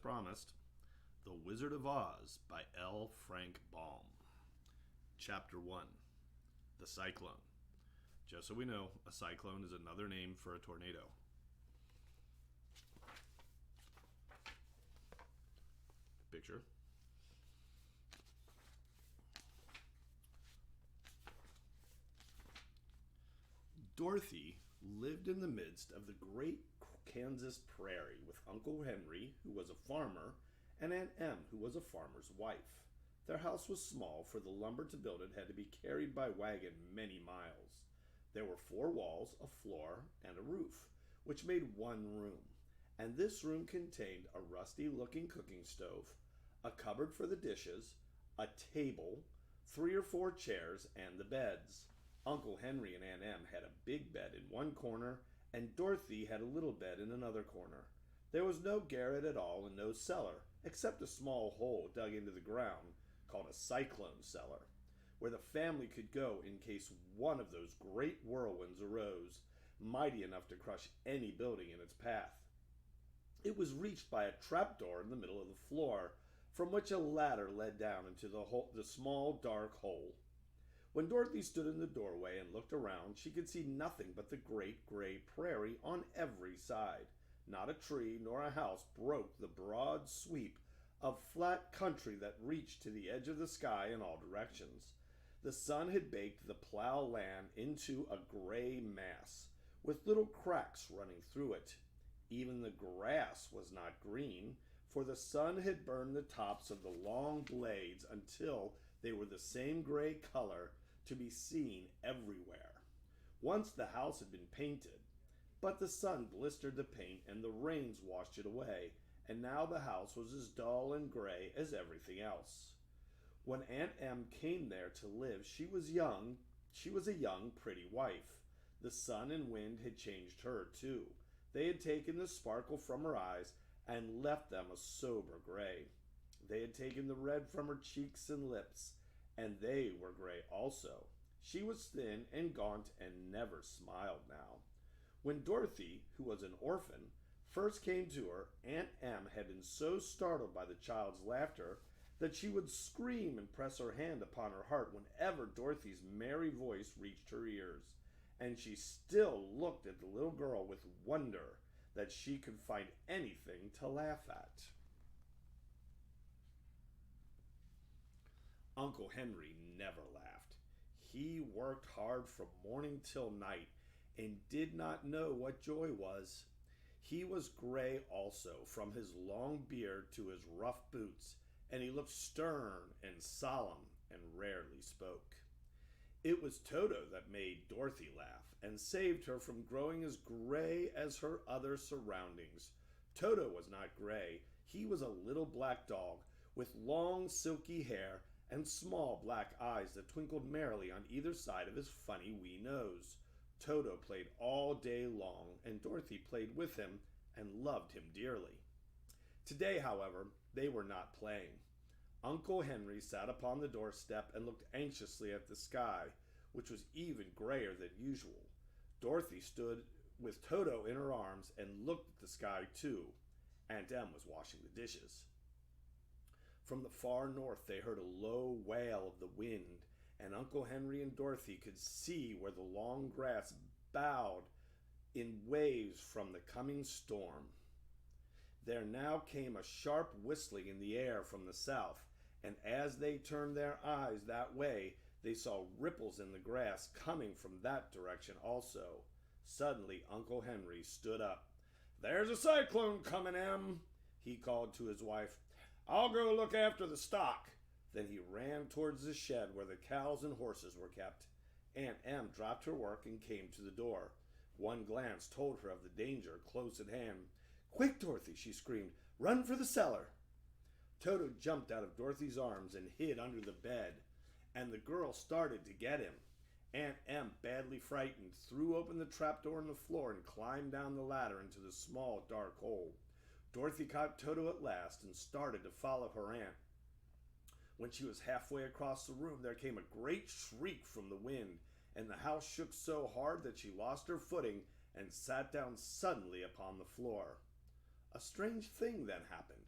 promised, The Wizard of Oz by L. Frank Baum. Chapter 1. The Cyclone. Just so we know, a cyclone is another name for a tornado. Picture. Dorothy lived in the midst of the great Kansas prairie with Uncle Henry, who was a farmer, and Aunt Em, who was a farmer's wife. Their house was small, for the lumber to build it had to be carried by wagon many miles. There were 4 walls, a floor, and a roof, which made one room, and this room contained a rusty-looking cooking stove, a cupboard for the dishes, a table, 3 or 4 chairs, and the beds. Uncle Henry and Aunt Em had a big bed in one corner, and Dorothy had a little bed in another corner. There was no garret at all and no cellar, except a small hole dug into the ground, called a cyclone cellar, where the family could go in case one of those great whirlwinds arose, mighty enough to crush any building in its path. It was reached by a trapdoor in the middle of the floor, from which a ladder led down into the small dark hole. When Dorothy stood in the doorway and looked around, she could see nothing but the great gray prairie on every side. Not a tree nor a house broke the broad sweep of flat country that reached to the edge of the sky in all directions. The sun had baked the plow land into a gray mass, with little cracks running through it. Even the grass was not green, for the sun had burned the tops of the long blades until they were the same gray color to be seen everywhere. Once the house had been painted, but the sun blistered the paint and the rains washed it away, and now the house was as dull and gray as everything else. When Aunt Em came there to live, she was a young, pretty wife. The sun and wind had changed her, too. They had taken the sparkle from her eyes and left them a sober gray. They had taken the red from her cheeks and lips, and they were gray also. She was thin and gaunt and never smiled now. When Dorothy, who was an orphan, first came to her, Aunt Em had been so startled by the child's laughter that she would scream and press her hand upon her heart whenever Dorothy's merry voice reached her ears, and she still looked at the little girl with wonder that she could find anything to laugh at. Uncle Henry never laughed. He worked hard from morning till night and did not know what joy was. He was gray also, from his long beard to his rough boots, and he looked stern and solemn and rarely spoke. It was Toto that made Dorothy laugh and saved her from growing as gray as her other surroundings. Toto was not gray. He was a little black dog with long silky hair and small black eyes that twinkled merrily on either side of his funny wee nose. Toto played all day long, and Dorothy played with him and loved him dearly. Today, however, they were not playing. Uncle Henry sat upon the doorstep and looked anxiously at the sky, which was even grayer than usual. Dorothy stood with Toto in her arms and looked at the sky too. Aunt Em was washing the dishes. From the far north they heard a low wail of the wind, and Uncle Henry and Dorothy could see where the long grass bowed in waves from the coming storm. There now came a sharp whistling in the air from the south, and as they turned their eyes that way, they saw ripples in the grass coming from that direction also. Suddenly Uncle Henry stood up. "There's a cyclone coming, Em," he called to his wife. "I'll go look after the stock." Then he ran towards the shed where the cows and horses were kept. Aunt Em dropped her work and came to the door. One glance told her of the danger close at hand. "Quick, Dorothy!" she screamed. "Run for the cellar!" Toto jumped out of Dorothy's arms and hid under the bed, and the girl started to get him. Aunt Em, badly frightened, threw open the trapdoor in the floor and climbed down the ladder into the small dark hole. Dorothy caught Toto at last and started to follow her aunt. When she was halfway across the room, there came a great shriek from the wind, and the house shook so hard that she lost her footing and sat down suddenly upon the floor. A strange thing then happened.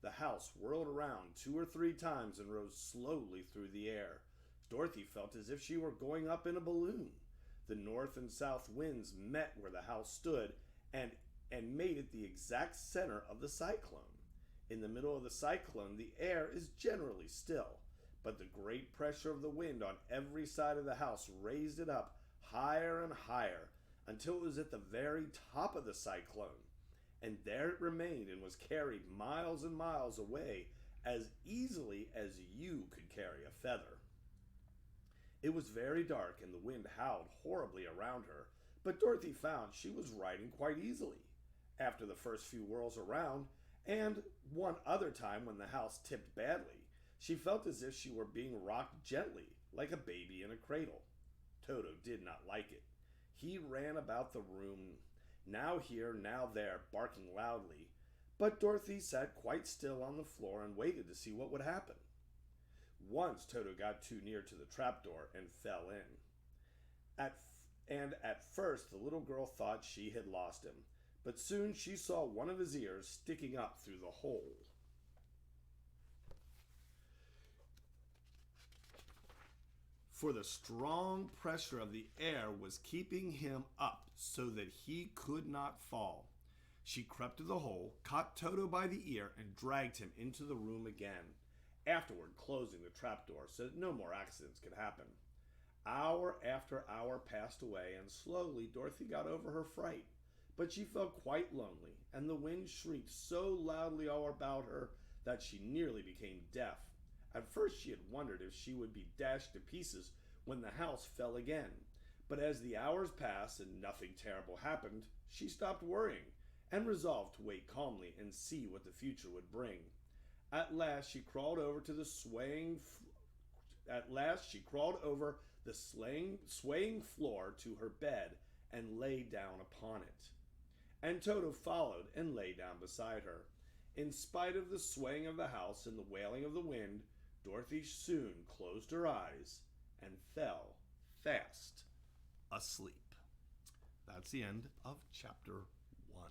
The house whirled around 2 or 3 times and rose slowly through the air. Dorothy felt as if she were going up in a balloon. The north and south winds met where the house stood and, and made it the exact center of the cyclone. In the middle of the cyclone, the air is generally still, but the great pressure of the wind on every side of the house raised it up higher and higher until it was at the very top of the cyclone. And there it remained and was carried miles and miles away as easily as you could carry a feather. It was very dark and the wind howled horribly around her, but Dorothy found she was riding quite easily. After the first few whirls around, and one other time when the house tipped badly, she felt as if she were being rocked gently, like a baby in a cradle. Toto did not like it. He ran about the room, now here, now there, barking loudly, but Dorothy sat quite still on the floor and waited to see what would happen. Once Toto got too near to the trapdoor and fell in. At first the little girl thought she had lost him, but soon she saw one of his ears sticking up through the hole. For the strong pressure of the air was keeping him up so that he could not fall. She crept to the hole, caught Toto by the ear, and dragged him into the room again, afterward closing the trapdoor so that no more accidents could happen. Hour after hour passed away, and slowly Dorothy got over her fright, but she felt quite lonely, and the wind shrieked so loudly all about her that she nearly became deaf. At first she had wondered if she would be dashed to pieces when the house fell again, but as the hours passed and nothing terrible happened, she stopped worrying and resolved to wait calmly and see what the future would bring. At last she crawled over the swaying floor to her bed and lay down upon it. And Toto followed and lay down beside her. In spite of the swaying of the house and the wailing of the wind, Dorothy soon closed her eyes and fell fast asleep. That's the end of chapter 1.